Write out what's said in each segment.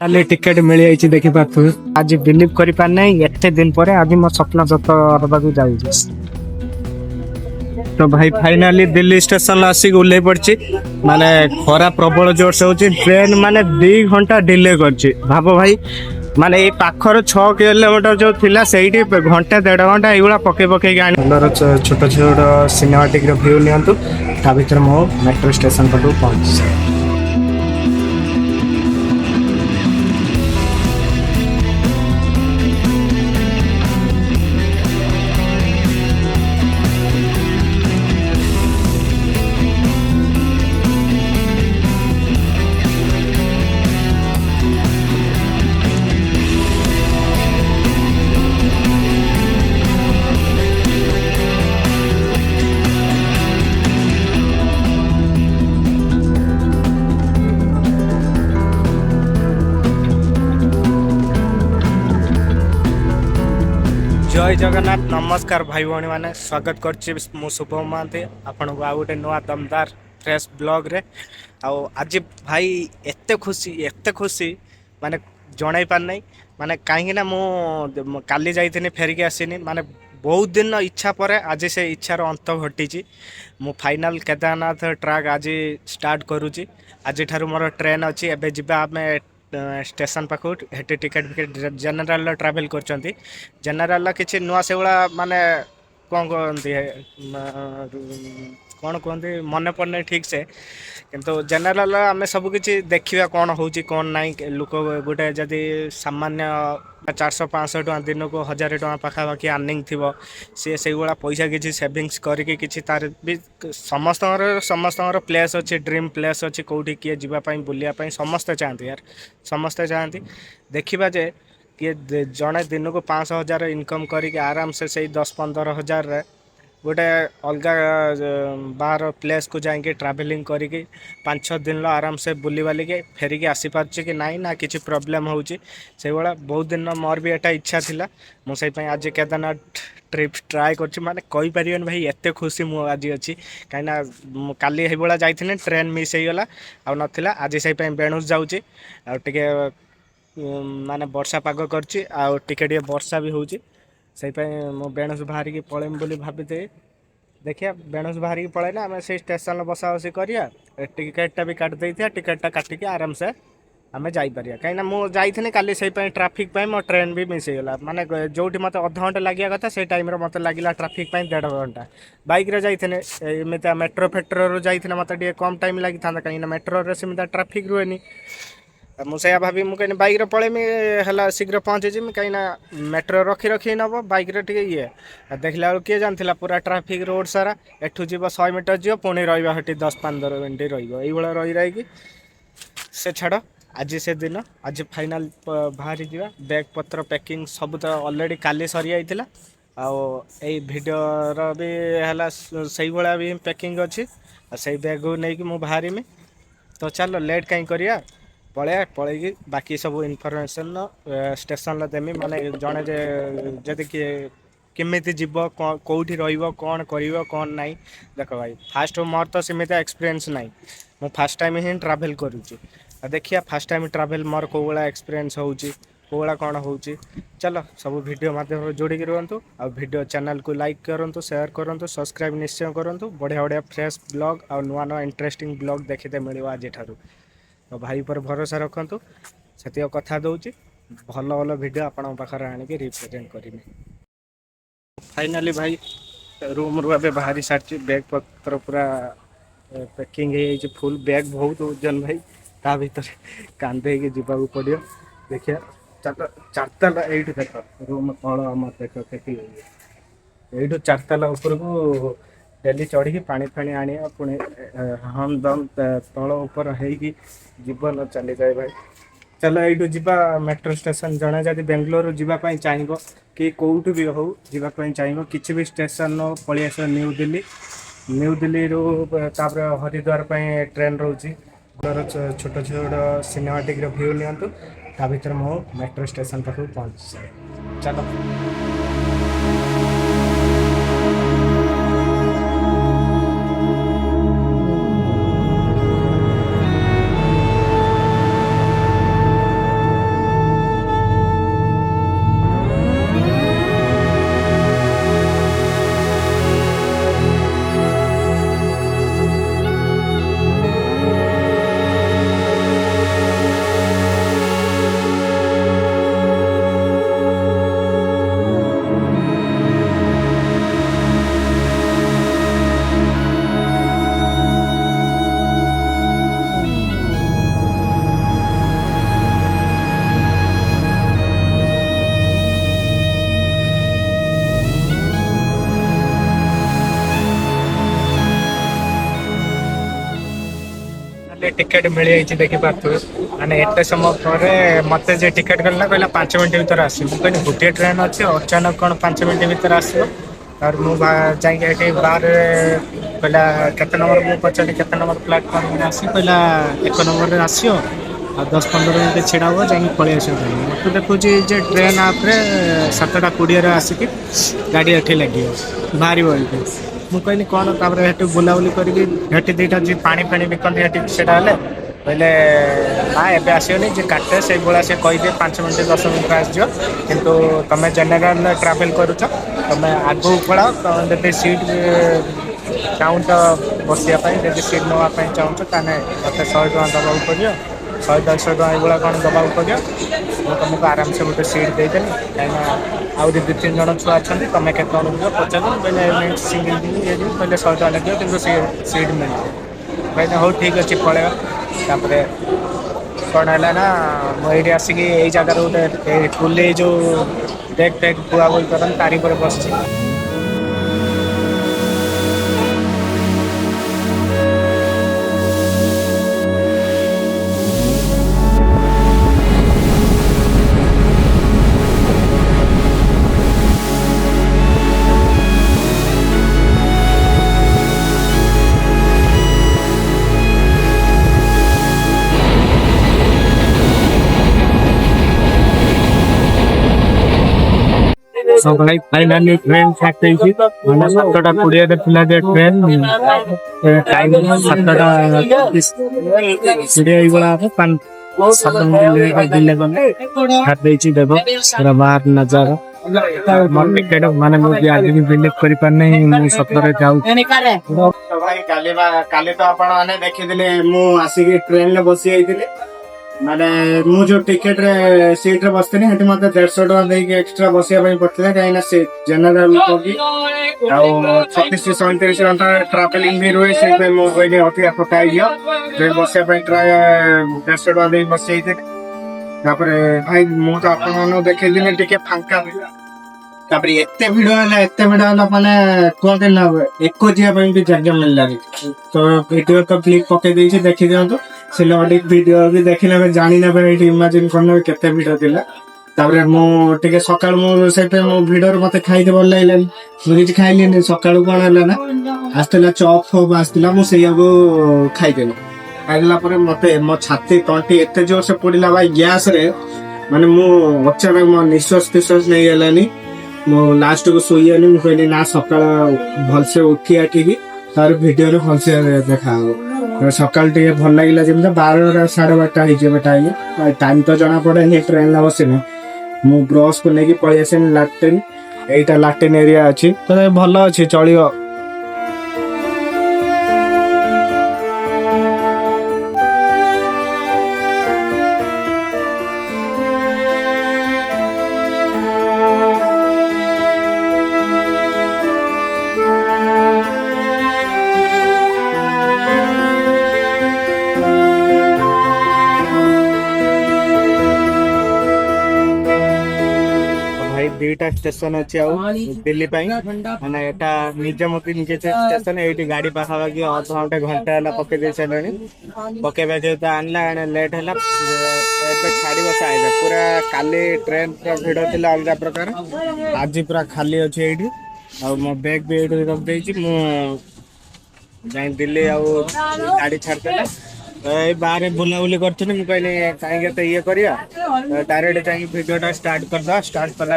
କାଲି ଟିକେଟ ମିଳିଯାଇଛି ଦେଖିପାରୁଥିବେ। ଆଜି ବିଲିଭ କରିପାରୁନାହିଁ ଏତେ ଦିନ ପରେ ଆଜି ମୋ ସ୍ୱପ୍ନ ସତ ହେବାକୁ ଯାଉଛି। ତ ଭାଇ ଫାଇନାଲି ଦିଲ୍ଲୀ ଷ୍ଟେସନ ଆସିକି ଓହ୍ଲେଇ ପଡିଛି। ମାନେ ଖରା ପ୍ରବଳ ଜୋରସେ ହଉଛି। ଟ୍ରେନ ମାନେ 2 ଘଣ୍ଟା ଡିଲେ କରିଛି। ଭାବ ଭାଇ, ମାନେ ଏଇ ପାଖର 6 କିଲୋମିଟର ଯୋଉ ଥିଲା ସେଇଠି ଘଣ୍ଟା 1.5 ଘଣ୍ଟା ଏଇଭଳିଆ ପକେଇ ପକେଇକି ଆଣି ଛୋଟ ଛୋଟ ସିନେମାଟିକ ର ଭିଉ ନିଅନ୍ତୁ। ତା ଭିତରେ ମୁଁ ମେଟ୍ରୋ ଷ୍ଟେସନ ପାଖକୁ ପହଞ୍ଚିଛି। जय जगन्नाथ, नमस्कार भाई भौणी मैंने स्वागत करछि मु शुभम महांती आपनको आ गोटे नुआ दमदार फ्रेश ब्लॉग रे। आज भाई एते खुशी माने जणाई पार नहीं। माने कहीं ना मु काली जाइथिनी फेरिक आसीनी। माने बहुत दिन इच्छा पर आज से इच्छार अंत घटी। मु फाइनल केदारनाथ ट्रैक आज स्टार्ट करुच्ची। आज ठारू मोर ट्रेन अच्छी एबे जिबा आमे स्टेशन पाखु हेटी टिकेट फिकेट जनरल ट्रावेल करछंती। जनरल किसी नुआ से माने कौन कहते कौन कहते मन पड़े ठीक से, किंतु जनरल आम सबकि देखा कौन हो कौन ना। लोक गोटे जदि सामान्य 400-500 टका दिन को 1000 टका पाखापाखि अर्निंग थी सी से पैसा किसी सेविंग्स करके किसी तार भी समस्त प्लेस अच्छी ड्रीम प्लेस अच्छी कौटी किए जावाई बुलायापाई समस्ते चाहती यार। समस्ते चाहती देखा जे किए जड़े दिन को 500,000 इनकम करके आराम से 10-15 हज़ार गोटे अलग बाहर प्लेस को जाकि ट्रावेलिंग करके 5-6 दिन आराम से बुली बालिके फेरिकी आसी पार्ची कि नाई ना किसी प्रोब्लेम होची। से भाया बहुत दिन मोर भी एटा इच्छा थिला। मुझे आज केदारनाथ ट्रिप ट्राए कर माने कही पारिबेन भाई एते खुशी मु आज अच्छी। कहीं काली भाया जाइथिने ट्रेन मिस हो गला आ नथिला। आज से बेणुस जाऊँगी आ टिके माने वर्षा पाग करछि आ टिके वर्षा भी होउछि। से मो बेणुस बाहर की पलैम बोली भाभी। देखिए बेणुस बाहर की पलैना आम से स्टेशन बसा बसी करिया। टिकेटा भी काट देथिया। टिकेटा काटिके आराम से आम जापर कहीं मुझे जाइए काली से ट्राफिक मो ट्रेन भी मिस होगा। माने जो मत अध घंटे लगे कथा से टाइम मत लगे ट्राफिक 1.5 घंटा। बाइक रे जाइए एमती मेट्रो फेट्रो जाइए मत कम टाइम लगी था कहीं मेट्रो से ट्राफिक रुएनी। मुझे भाभी मुझे बाइक पलैमी है शीघ्र पहुँची जी कहीं मेट्रो रखी रखी नब बाइक टे ये देखला बेलू किए जाना पूरा ट्राफिक रोड सारा एठू जीव 100 मीटर जीव पुणी रही 10-15 मिनट रही रही से छाड़। आज से दिन आज फाइनल बाहरी जावा बैग पत्र पैकिंग सब तो ऑलरेडी काली सरी जाइथिला। आई भिडियोर भी है से भाया भी पैकिंग अच्छी से बैग को लेकिन मु बाहरी में। तो चलो लेट कहीं करिया पलैकी बाकी सब इनफर्मेशन स्टेशन देमी। माने जड़े जदि किए केमिति जीव कौटी कौन कर कौन ना। देख भाई फास्ट मोर तो सीमित एक्सपीरियंस ना। मु फास्ट टाइम ही ट्रैवल करुच्ची। देखिए फास्ट टाइम ट्रैवल मोर कौ भाया एक्सपीरियंस होउची कौ भाया कौन होउची। चलो सब वीडियो माध्यम जोड़िक रुहतु आ वीडियो चैनल को लाइक करूँ शेयर करूँ सब्सक्राइब निश्चय करूँ। बढ़िया बढ़िया फ्रेश ब्लॉग आ नुआ नुआ इंटरेस्टिंग ब्लॉग देखते मिले आज ठारू। तो भाई पर भरोसा रखु से कथा दूची भल भल वीडियो आपण पाखे आणिक रिप्रेजेंट करी। फाइनाली भाई रूम रू ए बाहरी सारी बैग पत्र पूरा पैकिंग हो फुल बैग बहुत ओजन भाई ता भर कांदे जावाक पड़ो। देखिए चारताला ये देख रूम तल आम देख के यू चारताला उपर को डेली चढ़ी पानी फाणी आने पुणी हम दम तल उपर होगी जीवन चली जाए भाई। चलो यू जीवा मेट्रो स्टेशन जड़े जब बेंगलोर जावाई चाहिए कि कौटू भी हो जावाई चाहिए किसी भी स्टेशन पलि आस न्यू दिल्ली रू हरिद्वार ट्रेन रोचे छोट छोट सिनेमाटिक व्यू नियंतु ता भर मु मेट्रो स्टेशन पाखु पहुँच चलो। टिकेट मिल जाइए देखी पारे मैंने एत समय पर मत टिकेट कला कहला 5 मिनट भर आस कहली गोटे ट्रेन अच्छे अचानक कौन 5 मिनट भर आसो और मुझे बाहर कहला केते नंबर मुझे पचारि केते नंबर प्लाटफर्म आस कहला 1 नंबर आसो आ 10-15 मिनट छिड़ा हुआ जाकि पलि आस मत देखुच ट्रेन आप्रे 7:20 आसिक गाड़ी एठी लगे बाहर मुझे कहली कौन तापर बुलाबुली करके दुईटा जी पानी फाणी बिकते से कहले ना एवं आसनी जी काटे से भाया से कहीदे 5 मिनट 10 मिनट आसो कितु तुम जेनेल ट्रावेल करुच तुम आगू पड़ाओ जब सीट चाहूँ बसापी जब सीट नापी चाहूँ ताने मत 100 टଙ୍କା दबाक पड़ो 100-150 ଟଙ୍କା ଏଇଭଳିଆ କ'ଣ ଦେବାକୁ ପଡ଼ିବ ମୁଁ ତୁମକୁ ଆରାମସେ ଗୋଟେ ସିଟ୍ ଦେଇଦେଲି କାହିଁକିନା ଆହୁରି 2-3 ଜଣ ଛୁଆ ଅଛନ୍ତି ତୁମେ କେତେ ଜଣ ଯିବ ପଚାରିଲ କହିଲେ ସିଙ୍ଗିଲ୍ ଯିବି ଇଏ ଯିବି କହିଲେ 100 ଟଙ୍କା ଲାଗିବ କିନ୍ତୁ ସିଟ୍ ମିଳିବ କହିଲେ ହଉ ଠିକ୍ ଅଛି ପଳେଇବା ତାପରେ କ'ଣ ହେଲା ନା ମୁଁ ଏଇଠି ଆସିକି ଏଇ ଜାଗାରେ ଗୋଟେ ପୁଲି ଯେଉଁ ଡେକ୍ ଫେକ୍ ବୁଆବୁଇ କରନ୍ତି ତାରି ଉପରେ ବସିଛି। भाई फाइनली ट्रेन छाट मैंने 7:20 थिला जे ट्रेन टाइम 7:20 7 मिनट दिले गने छाट देछि देबो पूरा बाहर नजारा मन टिकेट माने मु आज भी बिलीव करि पार नै मु सतरे जाऊ भाई काले तो आपण माने देखि दिले मु आसी के ट्रेन ले बसी आइतिले माने मु जो टिकेट रे सीट रे बसते हेटी मते 150 टका दे के एक्स्ट्रा बसिया पई पड़थिला काइना से जनरल लोक की आ 36 से 37 घंटा ट्रैवलिंग भी रोए से पे मो कोई अति फटाई दियो जे बसिया पई ट्राय 150 टका दे बसई थे तापर भाई मु तो आपन मानो देखे दिने टिके फांका तापर एते वीडियो माने कोन दिन एको जिया पई भी जगह मिल लागी तो वीडियो तो क्लिक पके देई छी देखि दियंतो सिनेमैटिक वीडियो भी देखिले में जानि ना पे इमेजिन करना केते वीडियो दिला तापर मु टिके सकाळ मु सेटे मु वीडियो मते खाइ दे बोल लाइलन मु किछ खाइले नि सकाळ कोन हला ना आस्तला चॉप हो आस्तला मु सेया को खाइ देलो खाइला परे मते मो छाती तंटी एते जोर से पडिला भाई गैस रे माने मु अचानक मो निश्वास नै गेलानी मो लास्ट को सोइयानी मु कहली ना सकाळ भल से उठी आठी की तार वीडियो रे भल से देखाओ सकाल टे भल लगे जमी 12 साढ़े 12 टाइम तो जना पड़े ट्रेन बसने मु ब्रश को लेकिन पलि आसे लाट्रिन एटा लाट्रिन एरिया अच्छी तो भल अच्छी चलो दुईटा स्टेशन अच्छे दिल्ली मैंने एटा निजे मत निजे स्टेशन ये गाड़ी पाखापाखि अध घंटे घंटे पके दे सारे पकेबा जेहतु आनला लेट है छाड़ साइड पूरा काली ट्रेन भिड़ थी अलग प्रकार आज पूरा खाली अच्छे ये मो बैग भी ये रखी मुझे दिल्ली गाड़ी छाड़देला बाहर बुलाबुली करी मुझे कहीं ये करा डायरेक्ट जाइए भिडियोटा स्टार्ट करदा स्टार्ट कला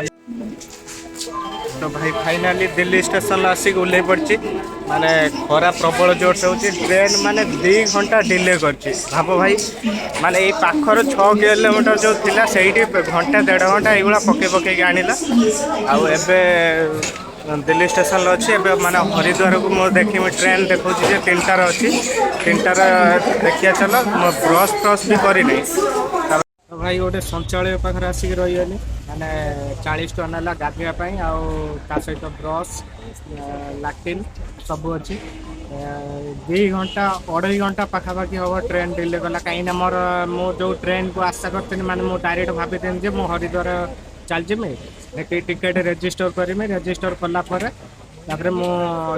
तो भाई फाइनाली दिल्ली स्टेशन आसिक ओल्लै पड़ी माने खरा प्रबल जोर से होची ट्रेन माने 2 घंटा डिले करची भाव भाई माने ये पाखर 6 किलोमीटर जो थिला सेठी घंटा 1.5 घंटा एगुला पके आनिला आउ एबे दिल्ली स्टेशन अच्छी एवं माने हरिद्वार को मोर देखी ट्रेन देखा 3टार अच्छी 3टार देखिया चल मो ब्रश भी करनी तो भाई गोटे शौचालय पाखे आसिक रहीगली मैंने 40 टका नाला गाधोवाई आ सहित ब्रश लाट्रिन सब अच्छी 2 घंटा 2.5 घंटा पाखापाखि हम ट्रेन डिले कला कहीं मोर मो जो ट्रेन को आशा करती मैंने मुझे डायरेक्ट भाभी मु हरिद्वार चल जमी टिकेट रेजिस्टर करमी रेजिस्टर कलापर ତାପରେ ମୁଁ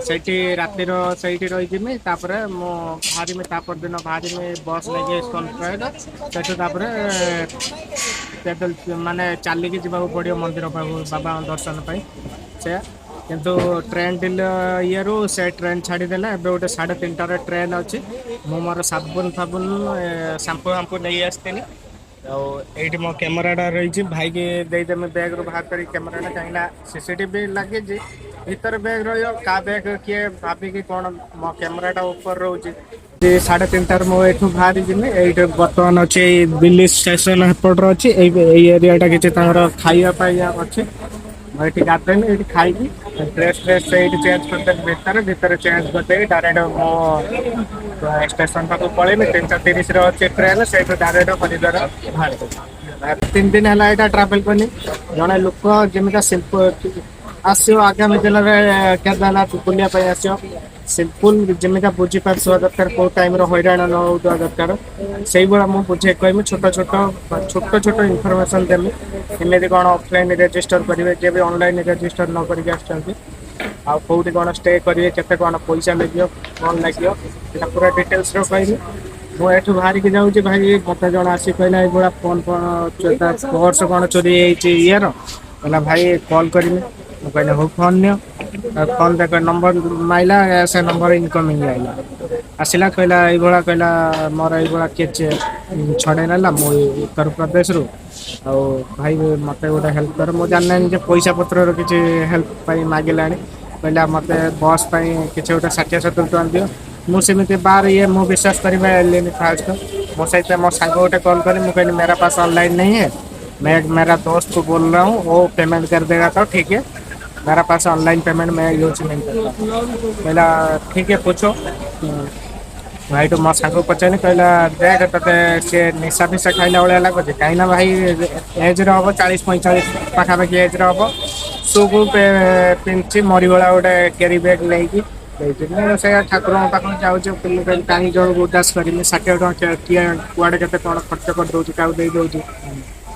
ସେଇଠି ରାତିର ସେଇଠି ରହିଯିମି ତାପରେ ମୁଁ ବାହାରିମି ତା ପରଦିନ ବାହାରିମି ବସ୍ ନେଇକି ସନରାଇଜ୍ ସେଠୁ ତାପରେ ମାନେ ଚାଲିକି ଯିବାକୁ ପଡ଼ିବ ମନ୍ଦିର ପାଖକୁ ବାବାଙ୍କ ଦର୍ଶନ ପାଇଁ ସେ କିନ୍ତୁ ଟ୍ରେନ୍ ଡିଲେ ଇଏରୁ ସେ ଟ୍ରେନ୍ ଛାଡ଼ିଦେଲେ ଏବେ ଗୋଟେ 3:30ରେ ଟ୍ରେନ୍ ଅଛି। ମୁଁ ମୋର ସାବୁନ ସାମ୍ପୁ ନେଇ ଆସିଥିଲି। ଆଉ ଏଇଠି ମୋ କ୍ୟାମେରାଟା ରହିଛି ଭାଇକି ଦେଇଦେମି ବ୍ୟାଗରୁ ବାହାର କରି କ୍ୟାମେରାଟା କାହିଁକିନା ସିସିଟିଭି ଲାଗିଛି ଭିତରେ ବ୍ୟାଗ୍ ରହିବ କାହା ବ୍ୟାଗ୍ କିଏ ଭାବିକି କଣ ମୋ କ୍ୟାମେରାଟା ଉପରେ ରହୁଛି। 3:30ରେ ମୁଁ ଏଇଠୁ ବାହାରି ଯିବି ଏଇଠି ବର୍ତ୍ତମାନ ଅଛି ଏଇ ଦିଲ୍ଲୀ ଷ୍ଟେସନ ଏପଟର ଅଛି ଏଇ ଏରିଆଟା କିଛି ତାଙ୍କର ଖାଇବା ପାଇଁ ଅଛି। ମୁଁ ଏଠି ଗାଧେଇମି ଏଇଠି ଖାଇକି ଡ୍ରେସ୍ ସେଇଠି ଚେଞ୍ଜ କରିଦେବି ଭିତରେ ଚେଞ୍ଜ କରିଦେବି ଡାଇରେକ୍ଟ ମୁଁ ଷ୍ଟେସନ ପାଖକୁ ପଳେଇମି 3:30ରେ ଅଛି ଟ୍ରେନ୍ ସେଇଠୁ ଡାଇରେକ୍ଟ ହରିଦ୍ୱାର ବାହାରିବି। 3 ଦିନ ହେଲା ଏଇଟା ଟ୍ରାଭେଲ କଲି ଜଣେ ଲୋକ ଯେମିତି ଆସିବ ଆଗାମୀ ଦିନରେ କେଦାରନାଥ ବୁଲିବା ପାଇଁ ଆସିବ ସିମ୍ପୁଲ ଯେମିତି ବୁଝିପାରୁଥିବା ଦରକାର କୋଉ ଟାଇମରେ ହଇରାଣ ନ ହଉଥିବା ଦରକାର ସେଇଭଳିଆ ମୁଁ ବୁଝେଇ କହିମି ଛୋଟ ଇନଫର୍ମେସନ ଦେମି କେମିତି କଣ ଅଫଲାଇନ ରେଜିଷ୍ଟର କରିବେ ଯିଏ ବି ଅନଲାଇନ ରେଜିଷ୍ଟର ନ କରିକି ଆସିଛନ୍ତି ଆଉ କୋଉଠି କଣ ଷ୍ଟେ କରିବେ କେତେ କଣ ପଇସା ଲାଗିବ କଣ ଲାଗିବ ସେଇଟା ପୁରା ଡିଟେଲ୍ସରେ କହିବି। ମୁଁ ଏଠୁ ବାହାରିକି ଯାଉଛି ଭାଇ ମତେ ଜଣେ ଆସିକି କହିଲା ଏଇଭଳିଆ ଫୋନ ପର୍ସ କଣ ଚୋରି ହେଇଯାଇଛି ଇଏର କହିଲା ଭାଇ କଲ୍ କରିମି ମୁଁ କହିଲି ହଉ ଫୋନ୍ ନିଅ ଫୋନ୍ ଦେଖ ନମ୍ବର ମାଇଲା ସେ ନମ୍ବର ଇନକମିଂ ଆଇଲା ଆସିଲା କହିଲା ଏଇଭଳିଆ କହିଲା ମୋର ଏଇଭଳିଆ କିଏ ଛଡେଇ ନେଲା ମୁଁ ଉତ୍ତରପ୍ରଦେଶରୁ ଆଉ ଭାଇ ମତେ ଗୋଟେ ହେଲ୍ପ କର ମୁଁ ଜାଣିନାହିଁ ଯେ ପଇସା ପତ୍ରର କିଛି ହେଲ୍ପ ପାଇଁ ମାଗିଲାଣି କହିଲା ମତେ ବସ୍ ପାଇଁ କିଛି ଗୋଟେ 60-70 ଟଙ୍କା ଦିଅ ମୁଁ ସେମିତି ବାର ମୁଁ ବିଶ୍ୱାସ କରିପାରିଲିନି ଫାଷ୍ଟ ମୋ ସହିତ ମୋ ସାଙ୍ଗ ଗୋଟେ କଲ୍ କରି ମୁଁ କହିଲି मेरा पास ऑनलाइन नहीं है मैं मेरा दोस्त को बोल रहा हूँ वो पेमेंट कर देगा तो ठीक है मेरा पास ऑनलाइन पेमेंट मैं यूज नहीं करता कहला ठीक है पूछो ଭାଇଠୁ ମୋ ସାଙ୍ଗକୁ ପଚାରିଲି କହିଲା ଦେଖ ତତେ ସିଏ ନିଶା ଫିସା ଖାଇଲା ଭଳିଆ ଲାଗୁଛି କାହିଁକିନା ଭାଇ ଏଜରେ ହବ 40-45 ପାଖାପାଖି ଏଜରେ ହବ ସୁକୁ ପିନ୍ଧଛି ମରିଗଳା ଗୋଟେ କ୍ୟାରି ବ୍ୟାଗ ନେଇକି ସେ ଠାକୁରଙ୍କ ପାଖକୁ ଯାଉଛି କାହିଁ ଜଣକୁ ଉଦାସ କରିମି 60 ଟଙ୍କା କିଏ କୁଆଡେ କେତେ କଣ ଖର୍ଚ୍ଚ କରିଦଉଛି କାହାକୁ ଦେଇ ଦଉଛି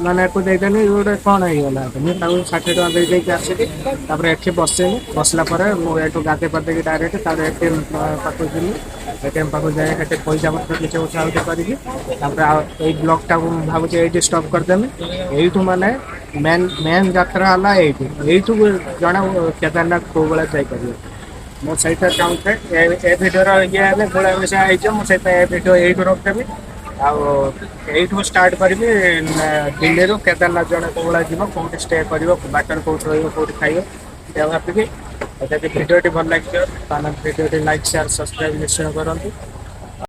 ମାନେ ଏକୁ ଦେଇଦେଲି ଗୋଟେ କଣ ହେଇଗଲା ମୁଁ ତାକୁ 60 ଟଙ୍କା ଦେଇକି ଆସିଲି ତାପରେ ଏଠି ବସିଲା ପରେ ମୁଁ ଏଠୁ ଗାଧେଇ ପାଧେଇକି ଡାଇରେକ୍ଟ ତାପରେ ଏଟିଏମ୍ ପାଖକୁ ଯିବି ଏଟିଏମ୍ ପାଖକୁ ଯାଇ ସେଠି ପଇସା ପତ୍ର କିଛି ଉଠା ଉଠି କରିକି ତାପରେ ଆଉ ଏଇ ବ୍ଲଗଟାକୁ ମୁଁ ଭାବୁଛି ଏଇଠି ଷ୍ଟପ୍ କରିଦେମି ଏଇଠୁ ମାନେ ମେନ୍ ଯାତ୍ରା ହେଲା ଏଇଠୁ ଜଣେ କେଦାରନାଥ କୋଉ ଭଳିଆ ଯାଇପାରିବ ମୁଁ ସେଇଟା ଚାହୁଁଥାଏ ଏ ଭିଡ଼ିଓର ଇଏ ହେଲେ ଗୋଳା ମିଶା ହେଇଯିବ ମୁଁ ସେଇଥିପାଇଁ ଏ ଭିଡ଼ିଓ ଏଇଠୁ ରଖିଦେବି ଆଉ ଏଇଠୁ ଷ୍ଟାର୍ଟ କରିବି ଦିଲ୍ଲୀରୁ କେଦାରନାଥ ଜଣେ କୋଉ ଭଳିଆ ଯିବ କୋଉଠି ଷ୍ଟେ କରିବ ବାଟରେ କୋଉଠି ରହିବ କୋଉଠି ଖାଇବ ସେଇଆ ଭାବିକି ଯଦି ଭିଡ଼ିଓଟି ଭଲ ଲାଗିବ ତାହେଲେ ଭିଡ଼ିଓଟି ଲାଇକ୍ ସେୟାର ସବସ୍କ୍ରାଇବ୍ ନିଶ୍ଚୟ କରନ୍ତୁ।